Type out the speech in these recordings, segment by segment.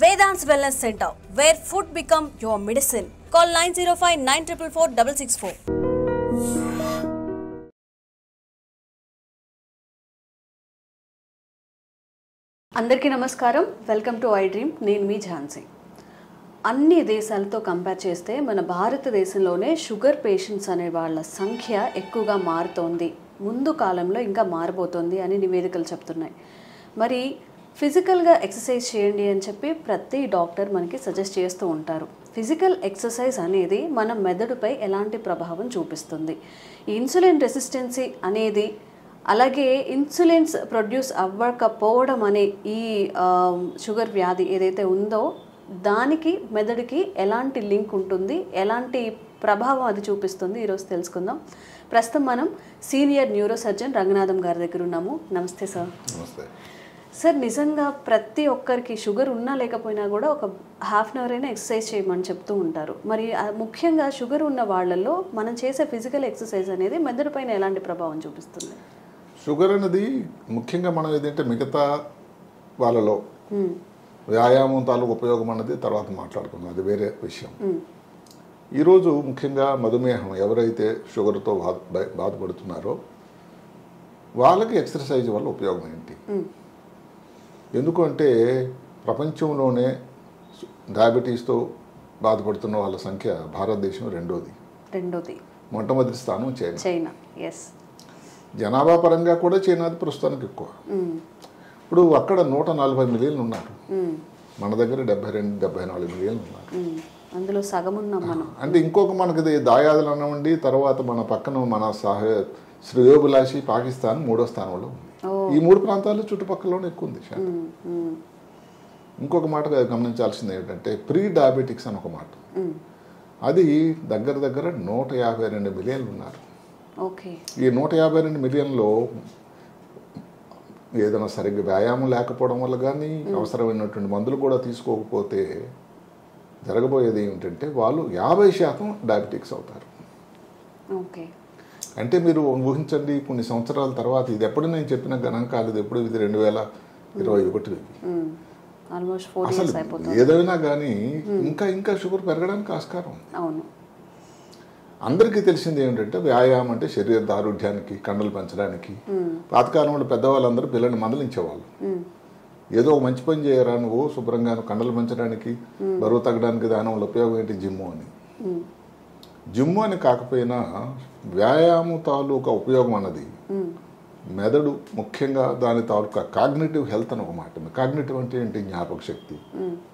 Vedant's Wellness Center, where food become your medicine. Call 905-944-664. అందరికీ నమస్కారం. Welcome to I dream. నేను మీ ఝాన్సీ. అన్ని దేశాలతో కంపేర్ చేస్తే మన భారతదేశంలోనే షుగర్ పేషెంట్స్ అనే వాళ్ళ సంఖ్య ఎక్కువగా మారుతోంది, ముందు కాలంలో ఇంకా మారబోతోంది అని నివేదికలు చెప్తున్నాయి. మరి ఫిజికల్గా ఎక్సర్సైజ్ చేయండి అని చెప్పి ప్రతి డాక్టర్ మనకి సజెస్ట్ చేస్తూ ఉంటారు. ఫిజికల్ ఎక్సర్సైజ్ అనేది మన మెదడుపై ఎలాంటి ప్రభావం చూపిస్తుంది, ఇన్సులిన్ రెసిస్టెన్సీ అనేది, అలాగే ఇన్సులిన్స్ ప్రొడ్యూస్ అవ్వకపోవడం అనే ఈ షుగర్ వ్యాధి ఏదైతే ఉందో దానికి మెదడుకి ఎలాంటి లింక్ ఉంటుంది, ఎలాంటి ప్రభావం అది చూపిస్తుంది, ఈరోజు తెలుసుకుందాం. ప్రస్తుతం మనం సీనియర్ న్యూరో సర్జన్ రంగనాథం గారి దగ్గర ఉన్నాము. నమస్తే సార్. నమస్తే సార్, నిజంగా ప్రతి ఒక్కరికి షుగర్ ఉన్నా లేకపోయినా కూడా ఒక హాఫ్ అన్ అవర్ అయినా ఎక్సర్సైజ్ చేయమని చెప్తూ ఉంటారు. మరి ముఖ్యంగా షుగర్ ఉన్న వాళ్ళల్లో మనం చేసే ఫిజికల్ ఎక్సర్సైజ్ అనేది మెదడు పైన ఎలాంటి ప్రభావం చూపిస్తుంది? షుగర్ అనేది ముఖ్యంగా మనం ఏదంటే మిగతా వాళ్ళలో వ్యాయామం తాలూకు ఉపయోగం అన్నది తర్వాత మాట్లాడుకుందాం, అది వేరే విషయం. ఈరోజు ముఖ్యంగా మధుమేహం ఎవరైతే షుగర్తో బాధపడుతున్నారో వాళ్ళకి ఎక్సర్సైజ్ వల్ల ఉపయోగం ఏంటి? ఎందుకంటే ప్రపంచంలోనే డయాబెటీస్తో బాధపడుతున్న వాళ్ళ సంఖ్య భారతదేశం రెండోది, మొట్టమొదటి స్థానం చైనా. జనాభా పరంగా కూడా చైనాది ప్రస్తుతానికి ఎక్కువ. ఇప్పుడు అక్కడ 140 మిలియన్లు ఉన్నారు, మన దగ్గర 72-74 మిలియన్లు ఉన్నారు. అందులో సగం ఉన్నాం మనం. అంటే ఇంకొక మనకి దాయాదులు అన్నవండి, తర్వాత మన పక్కన మన శ్రేయోభిలాషి పాకిస్తాన్ 3వ స్థానంలో ఉంది. ఈ 3 ప్రాంతాల్లో చుట్టుపక్కలలోనే ఎక్కువ ఉంది. ఇంకొక మాట గమనించాల్సింది ఏంటంటే ప్రీ డయాబెటిక్స్ అని ఒక మాట, అది దగ్గర 152 మిలియన్లు ఉన్నారు. ఈ 152 మిలియన్లో ఏదైనా సరిగ్గా వ్యాయామం లేకపోవడం వల్ల కానీ అవసరమైనటువంటి మందులు కూడా తీసుకోకపోతే జరగబోయేది ఏమిటంటే వాళ్ళు 50% డయాబెటిక్స్ అవుతారు. అంటే మీరు ఊహించండి, కొన్ని సంవత్సరాల తర్వాత, ఇది ఎప్పుడు నేను చెప్పిన గణాంకాలు, ఇది ఎప్పుడు, ఇది 2021. అసలు ఏదైనా కానీ ఇంకా షుగర్ పెరగడానికి ఆస్కారం. అందరికీ తెలిసింది ఏమిటంటే వ్యాయామం అంటే శరీర దారుఢ్యానికి, కండలు పెంచడానికి. పాతకాలంలో పెద్దవాళ్ళందరూ పిల్లల్ని మందలించేవాళ్ళు, ఏదో ఒక మంచి పని చేయరా నువ్వు, శుభ్రంగా కండలు పెంచడానికి, బరువు తగ్గడానికి దానివల్ల ఉపయోగం ఏంటి? జిమ్ము అని. జిమ్ము అని కాకపోయినా వ్యాయామం తాలూకా ఉపయోగం అన్నది మెదడు, ముఖ్యంగా దాని తాలూకా కాగ్నిటివ్ హెల్త్ అని ఒక మాట. కాగ్నిటివ్ అంటే ఏంటి? జ్ఞాపక శక్తి,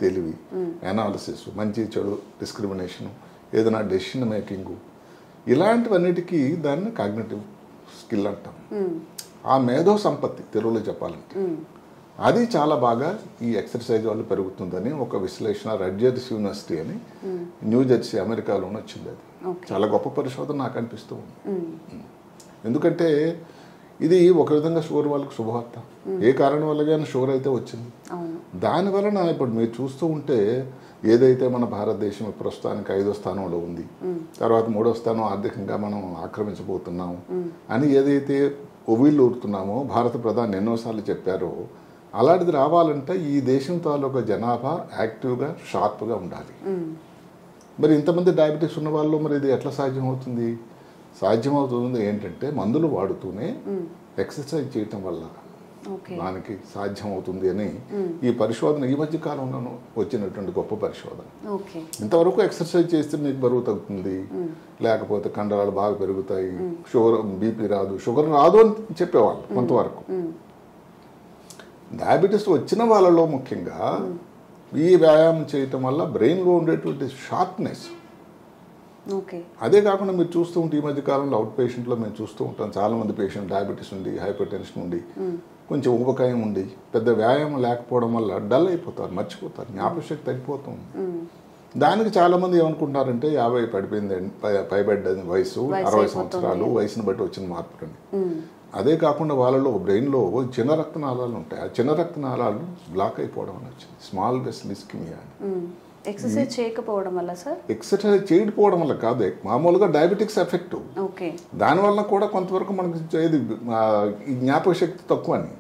తెలివి, అనాలిసిస్, మంచి చెడు డిస్క్రిమినేషను, ఏదైనా డెసిషన్ మేకింగ్, ఇలాంటివన్నిటికీ దాన్ని కాగ్నిటివ్ స్కిల్ అంటాం. ఆ మేధో సంపత్తి తెలుగులో చెప్పాలంటే అది చాలా బాగా ఈ ఎక్సర్సైజ్ వల్ల పెరుగుతుందని ఒక విశ్లేషణ రడ్జర్స్ యూనివర్సిటీ అని న్యూ జెర్సీ అమెరికాలోనే వచ్చింది. అది చాలా గొప్ప పరిశోధన నాకు అనిపిస్తూ ఉంది. ఎందుకంటే ఇది ఒక విధంగా షుగర్ వాళ్ళకి శుభవార్త. ఏ కారణం వల్ల కానీ షుగర్ అయితే వచ్చింది, దానివలన ఇప్పుడు మీరు చూస్తూ ఉంటే ఏదైతే మన భారతదేశం ప్రస్తుతానికి 5వ స్థానంలో ఉంది, తర్వాత 3వ స్థానం ఆర్థికంగా మనం ఆక్రమించబోతున్నాము అని ఏదైతే ఒవిళ్ళు ఊరుతున్నామో భారత ప్రధాని ఎన్నోసార్లు చెప్పారో, అలాంటిది రావాలంటే ఈ దేశం తాలూకా జనాభా యాక్టివ్గా షార్ప్గా ఉండాలి. మరి ఇంతమంది డయాబెటీస్ ఉన్న వాళ్ళు మరి ఇది ఎట్లా సాధ్యమవుతుంది? సాధ్యమవుతుంది ఏంటంటే మందులు వాడుతూనే ఎక్సర్సైజ్ చేయటం వల్ల దానికి సాధ్యమవుతుంది అని ఈ పరిశోధన ఈ మధ్య కాలంలో వచ్చినటువంటి గొప్ప పరిశోధన. ఇంతవరకు ఎక్సర్సైజ్ చేస్తే మీకు బరువు తగ్గుతుంది, లేకపోతే కండరాలు బాగా పెరుగుతాయి, షుగర్ బీపీ రాదు, షుగర్ రాదు అని చెప్పేవాళ్ళు కొంతవరకు. డయాబెటీస్ వచ్చిన వాళ్ళలో ముఖ్యంగా ఈ వ్యాయామం చేయటం వల్ల బ్రెయిన్లో ఉండేటువంటి షార్ప్నెస్, అదే కాకుండా మీరు చూస్తూ ఉంటే ఈ మధ్య కాలంలో అవుట్ పేషెంట్లో మేము చూస్తూ ఉంటాం, చాలామంది పేషెంట్ డయాబెటీస్ ఉండి, హైపర్ టెన్షన్ ఉండి, కొంచెం ఊబకాయం ఉండి, పెద్ద వ్యాయామం లేకపోవడం వల్ల డల్ అయిపోతారు, మర్చిపోతారు, జ్ఞాపకశక్తి తగ్గిపోతుంది. దానికి చాలామంది ఏమనుకుంటున్నారంటే 50 పడిపోయింది, పైబడ్డ వయసు, 60 సంవత్సరాలు, వయసును బట్టి వచ్చిన మార్పు అండి. అదే కాకుండా వాళ్ళలో బ్రెయిన్లో చిన్న రక్తనాళాలు ఉంటాయి, ఆ చిన్న రక్తనాళాలు బ్లాక్ అయిపోవడం అని వచ్చింది, స్మాల్ వెసల్ ఇస్కిమియా అని. ఎక్సర్సైజ్ చేయకపోవడం వల్ల సార్? ఎక్సర్సైజ్ చేయకపోవడం వల్ల కాదు, మామూలుగా డయాబెటిక్స్ ఎఫెక్ట్. ఓకే. దానివల్ల కూడా కొంతవరకు మనకి ఈ జ్ఞాపక శక్తి తక్కువ అని,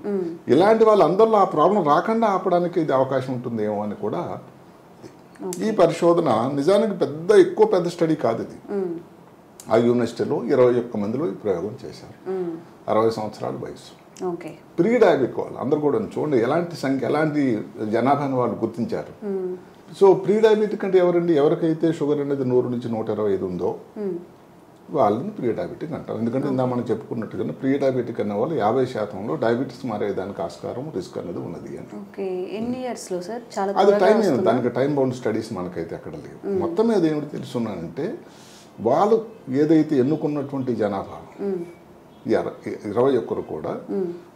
ఇలాంటి వాళ్ళందరిలో ఆ ప్రాబ్లం రాకుండా ఆపడానికి ఇది అవకాశం ఉంటుందేమో అని కూడా. ఈ పరిశోధన నిజానికి ఎక్కువ పెద్ద స్టడీ కాదు ఇది. ఆ యూనివర్సిటీలో 21 మందిలో ఈ ప్రయోగం చేశారు, 60 సంవత్సరాల వయసు. ప్రీ డయాబెటిక్ వాళ్ళు అందరు కూడా చూడండి ఎలాంటి జనాభాని వాళ్ళు గుర్తించారు. సో ప్రీ డయాబెటిక్ అంటే ఎవరండి? ఎవరికైతే షుగర్ అనేది 100 నుంచి 125 ఉందో వాళ్ళని ప్రీ డయాబెటిక్ అంటారు. ఎందుకంటే ఇందా మనం చెప్పుకున్నట్టుగా ప్రీ డయాబెటిక్ అనే వాళ్ళు 50% డయాబెటిస్ మారేదానికి ఆస్కారం, రిస్క్ అనేది ఉన్నది అని. అది దానికి టైం బౌండ్ స్టడీస్ మనకైతే అక్కడ లేవు. మొత్తం మీద ఏమిటి తెలుసున్నానంటే, వాళ్ళు ఏదైతే ఎన్నుకున్నటువంటి జనాభా 21 కూడా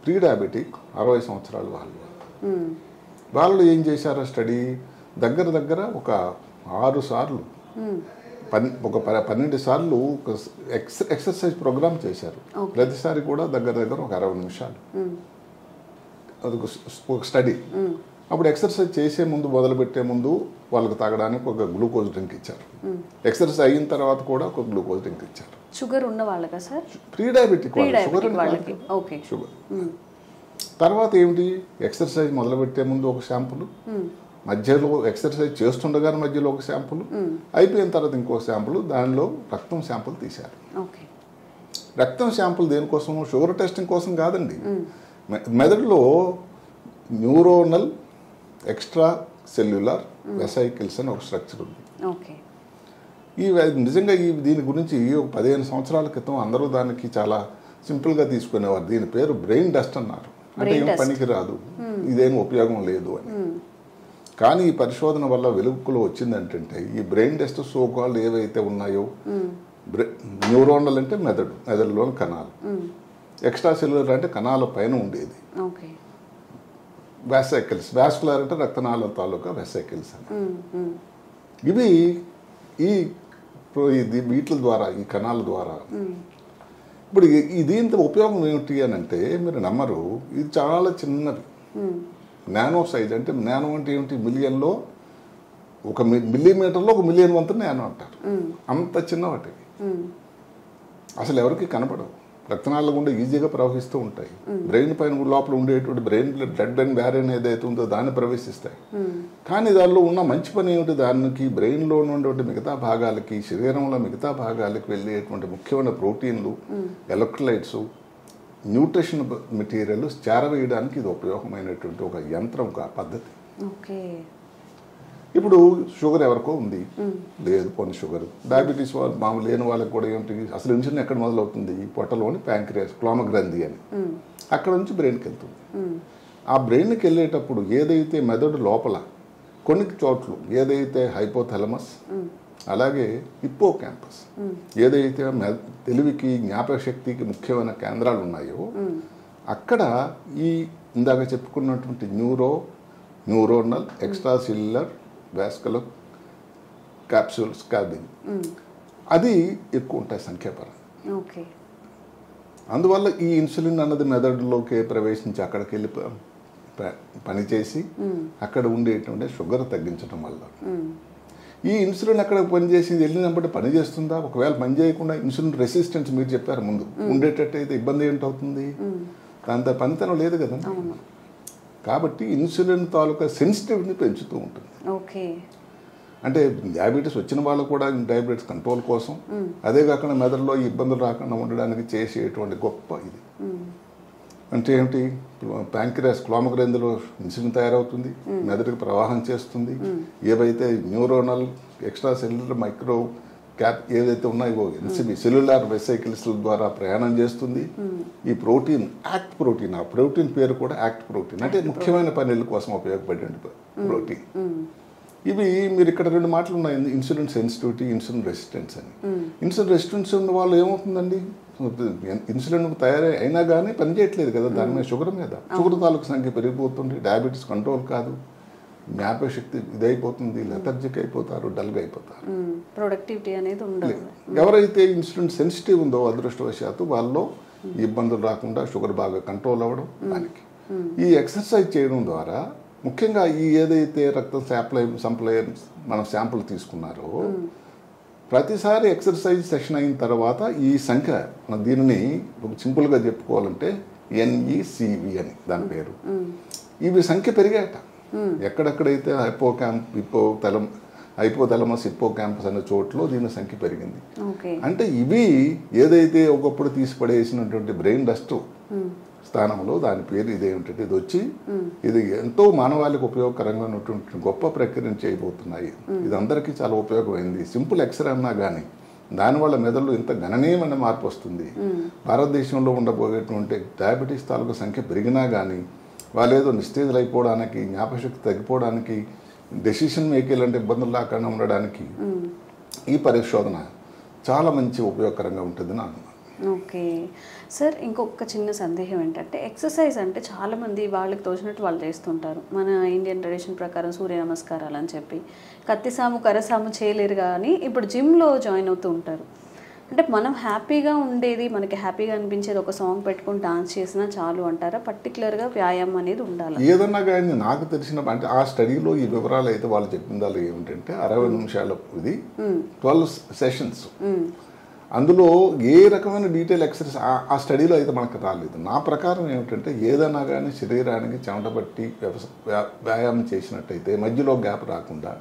ప్రీ డయాబెటిక్ 60 సంవత్సరాలు వాళ్ళు ఏం చేశారో స్టడీ దగ్గర ఒక 6 సార్లు 12 సార్లు ఎక్సర్సైజ్ ప్రోగ్రామ్ చేశారు. ప్రతిసారి కూడా దగ్గర ఒక 60 నిమిషాలు అది ఒక స్టడీ. అప్పుడు ఎక్సర్సైజ్ చేసే ముందు, మొదలుపెట్టే ముందు వాళ్ళకి తాగడానికి ఒక గ్లూకోజ్ డ్రింక్ ఇచ్చారు. ఎక్సర్సైజ్ అయిన తర్వాత కూడా ఒక గ్లూకోజ్ డ్రింక్ ఇచ్చారు. షుగర్ ఉన్న వాళ్ళకా సార్? Pre diabetic sugar. తర్వాత ఏమిటి, ఎక్సర్సైజ్ మొదలుపెట్టే ముందు ఒక శాంపుల్, మధ్యలో ఎక్సర్సైజ్ చేస్తుండగానే మధ్యలో ఒక శాంపుల్, అయిపోయిన తర్వాత ఇంకో శాంపుల్, దానిలో రక్తం శాంపుల్ తీశారు. రక్తం శాంపుల్ దేనికోసం? షుగర్ టెస్టింగ్ కోసం కాదండి. మెదడులో న్యూరోనల్ ఎక్స్ట్రా సెల్యులార్ వెసైకిల్స్ అని ఒక స్ట్రక్చర్ ఉంది. నిజంగా దీని గురించి ఒక 15 సంవత్సరాల క్రితం అందరూ దానికి చాలా సింపుల్గా తీసుకునేవారు. దీని పేరు బ్రెయిన్ డస్ట్ అన్నారు. అంటే ఏం పనికి రాదు, ఇదేం ఉపయోగం లేదు అని. కానీ ఈ పరిశోధన వల్ల వెలుగులో వచ్చిందంటే, ఈ బ్రెయిన్ డస్ట్ సోకాల్డ్ ఏవైతే ఉన్నాయో, న్యూరోనల్ అంటే మెదడులోని కణాలు, ఎక్స్ట్రా సెల్యులర్ అంటే కణాల పైన ఉండేది, వెసైకిల్స్, వాస్కులర్ అంటే రక్తనాళాల తాలూకా వెసైకిల్స్ అని. ఇవి వీటి ద్వారా, ఈ కణాల ద్వారా ఇప్పుడు దీంతో ఉపయోగం ఏమిటి అని అంటే, మీరు నమ్మరు, ఇది చాలా చిన్నవి, నానో సైజ్. అంటే నానో అంటే ఏమిటి? మిలియన్లో 1 మిల్లీమీటర్లో 1 మిలియన్ వంతు నానో అంటారు. అంత చిన్న వాటివి అసలు ఎవరికి కనపడవు. రక్తనాళాల గుండా ఈజీగా ప్రవహిస్తూ ఉంటాయి. బ్రెయిన్ పైన లోపల ఉండేటువంటి బ్లడ్ బ్రెయిన్ బ్యారియర్ ఏదైతే ఉందో దాన్ని ప్రవేశిస్తాయి. కానీ దానిలో ఉన్న మంచి పని ఏమిటి? దానికి బ్రెయిన్లో ఉన్నటువంటి మిగతా భాగాలకి, శరీరంలో మిగతా భాగాలకి వెళ్ళేటువంటి ముఖ్యమైన ప్రోటీన్లు, ఎలక్ట్రోలైట్స్, న్యూట్రిషన్ మెటీరియల్ చేరవేయడానికి ఇది ఉపయోగమైనటువంటి ఒక యంత్రం, ఒక పద్ధతి. ఇప్పుడు షుగర్ ఎవరికో ఉంది, లేదు కొన్ని షుగర్, డయాబెటీస్ మామూలు లేని వాళ్ళకి కూడా ఏమిటి? అసలు ఇన్సులిన్ ఎక్కడ మొదలవుతుంది? పొట్టలోని ప్యాంక్రియాస్, క్లోమగ్రంథి అని, అక్కడ నుంచి బ్రెయిన్కి వెళ్తుంది. ఆ బ్రెయిన్కి వెళ్ళేటప్పుడు ఏదైతే మెదడు లోపల కొన్ని చోట్ల ఏదైతే హైపోథాలమస్, అలాగే హిప్పో క్యాంపస్, ఏదైతే తెలివికి, జ్ఞాపక శక్తికి ముఖ్యమైన కేంద్రాలు ఉన్నాయో, అక్కడ ఈ ఇందాక చెప్పుకున్నటువంటి neuronal extra cellular vascular capsules cabin అది ఎక్కువ ఉంటాయి సంఖ్యాపరంగా. అందువల్ల ఈ ఇన్సులిన్ అన్నది మెదడులోకి ప్రవేశించి అక్కడికి వెళ్ళి పనిచేసి అక్కడ ఉండేటువంటి షుగర్ తగ్గించడం వల్ల ఈ ఇన్సులిన్ అక్కడ పనిచేసి వెళ్ళినప్పుడు పని చేస్తుందా? ఒకవేళ పని చేయకుండా ఇన్సులిన్ రెసిస్టెన్స్ మీరు చెప్పారు ముందు ఉండేటట్టయితే ఇబ్బంది ఏంటవుతుంది? దాంతో పనితనం లేదు కదా. కాబట్టి ఇన్సులిన్ తాలూకా సెన్సిటివిటీని పెంచుతూ ఉంటుంది. అంటే డయాబెటీస్ వచ్చిన వాళ్ళు కూడా డయాబెటీస్ కంట్రోల్ కోసం, అదే కాకుండా మెదడులో ఇబ్బందులు రాకుండా ఉండడానికి చేసేటువంటి గొప్ప ఇది. అంటే ఏమిటి? ప్యాంక్రియాస్, క్లోమగ్రంథిలో ఇన్సులిన్ తయారవుతుంది, మెదడుకి ప్రవాహం చేస్తుంది. ఏవైతే neuronal extra cellular micro cap ఏదైతే ఉన్నాయో సెల్యులార్ వెసైకిల్స్ ద్వారా ప్రయాణం చేస్తుంది. ఈ ప్రోటీన్ యాక్ట్ ప్రోటీన్, ఆ ప్రోటీన్ పేరు కూడా యాక్ట్ ప్రోటీన్, అంటే ముఖ్యమైన పనుల కోసం ఉపయోగపడే ప్రోటీన్. ఇవి మీరు ఇక్కడ 2 మాటలు ఉన్నాయి, ఇన్సులిన్ సెన్సిటివిటీ, ఇన్సులిన్ రెసిస్టెన్స్ అని. ఇన్సులిన్ రెసిస్టెన్స్ ఉన్న వాళ్ళు ఏమవుతుందండి? ఇన్సులిన్ తయారై అయినా కానీ పనిచేయట్లేదు కదా దాని మీద, షుగర్ మీద. షుగర్ తాలూకు సంఖ్య పెరిగిపోతుంది, డయాబెటీస్ కంట్రోల్ కాదు, జ్ఞాపక శక్తి ఇదైపోతుంది, లెథర్జిక్ అయిపోతారు, డల్గా అయిపోతారు, ప్రొడక్టివిటీ అనేది ఉండదు. ఎవరైతే ఇన్సులిన్ సెన్సిటివ్ ఉందో అదృష్టవశాత్తు వాళ్ళలో ఇబ్బందులు రాకుండా షుగర్ బాగా కంట్రోల్ అవ్వడం. దానికి ఈ ఎక్సర్సైజ్ చేయడం ద్వారా ముఖ్యంగా ఈ ఏదైతే రక్తం సంప్లై మనం శాంపుల్ తీసుకున్నారో ప్రతిసారి ఎక్సర్సైజ్ సెషన్ అయిన తర్వాత ఈ సంఖ్య మనం దీనిని సింపుల్గా చెప్పుకోవాలంటే NECV అని దాని పేరు. ఇవి సంఖ్య పెరిగాయట. ఎక్కడెక్కడైతే హైపోథాలమస్ హిప్పోకాంపస్ అనే చోట్ల దీని సంఖ్య పెరిగింది. అంటే ఇవి ఏదైతే ఒకప్పుడు తీసి పడేసినటువంటి బ్రెయిన్ డస్ట్ స్థానంలో దాని పేరు ఇదేమిటంటే ఇది వచ్చి ఇది ఎంతో మానవాళికి ఉపయోగకరంగా ఉన్నటువంటి గొప్ప ప్రక్రియను చేయబోతున్నాయి. ఇది అందరికీ చాలా ఉపయోగమైంది. సింపుల్ ఎక్స్రే అన్నా కానీ దానివల్ల మెదడులో ఇంత గణనీయమైన మార్పు వస్తుంది. భారతదేశంలో ఉండబోయేటువంటి డయాబెటీస్ తాలూకు సంఖ్య పెరిగినా కానీ వాళ్ళు ఏదో నిస్తేజలు అయిపోవడానికి, జ్ఞాపకశక్తి తగ్గిపోవడానికి, డెసిషన్ మేకింగ్ అంటే ఇబ్బందులు లేకుండా ఉండడానికి ఈ పరిశోధన చాలా మంచి ఉపయోగకరంగా ఉంటుందని అనుకున్నాను. ఓకే సార్, ఇంకొక చిన్న సందేహం ఏంటంటే ఎక్సర్సైజ్ అంటే చాలామంది వాళ్ళకి తోచినట్టు వాళ్ళు చేస్తుంటారు. మన ఇండియన్ ట్రెడిషన్ ప్రకారం సూర్య నమస్కారాలు అని చెప్పి కత్తిసాము కరసాము చేయలేరు, కానీ ఇప్పుడు జిమ్లో జాయిన్ అవుతూ ఉంటారు. అంటే మనం హ్యాపీగా ఉండేది, మనకి హ్యాపీగా అనిపించేది ఒక సాంగ్ పెట్టుకుని డాన్స్ చేసినా చాలు అంటారా? పర్టికులర్గా వ్యాయామం అనేది ఉండాలి? ఏదన్నా కానీ నాకు తెలిసిన అంటే ఆ స్టడీలో ఈ వివరాలు అయితే వాళ్ళు చెప్పిందాలు ఏమిటంటే 60 నిమిషాల ఇది 12 సెషన్స్. అందులో ఏ రకమైన డీటెయిల్ ఎక్సర్సైజ్ ఆ స్టడీలో అయితే మనకు రాలేదు. నా ప్రకారం ఏమిటంటే ఏదైనా కానీ శరీరానికి చెమట పట్టి వ్యాయామం చేసినట్టయితే మధ్యలో గ్యాప్ రాకుండా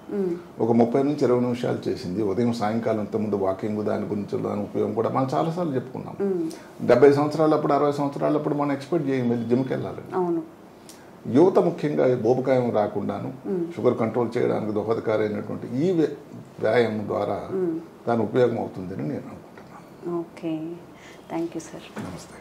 ఒక 30 నుంచి 20 నిమిషాలు చేసింది ఉదయం సాయంకాలం ఇంతకుముందు వాకింగ్ దాని గురించి దాని ఉపయోగం కూడా మనం చాలాసార్లు చెప్పుకున్నాం. 70 సంవత్సరాలప్పుడు 60 సంవత్సరాలప్పుడు మనం ఎక్స్పెక్ట్ చేయం వెళ్ళి జిమ్కి వెళ్ళాలని. యువత ముఖ్యంగా బోబకాయం రాకుండాను షుగర్ కంట్రోల్ చేయడానికి దోహదకారైనటువంటి ఈ వ్యాయామం ద్వారా దాని ఉపయోగం అవుతుందని నేను అనుకుంటున్నాను. Okay, thank you sir. నమస్తే.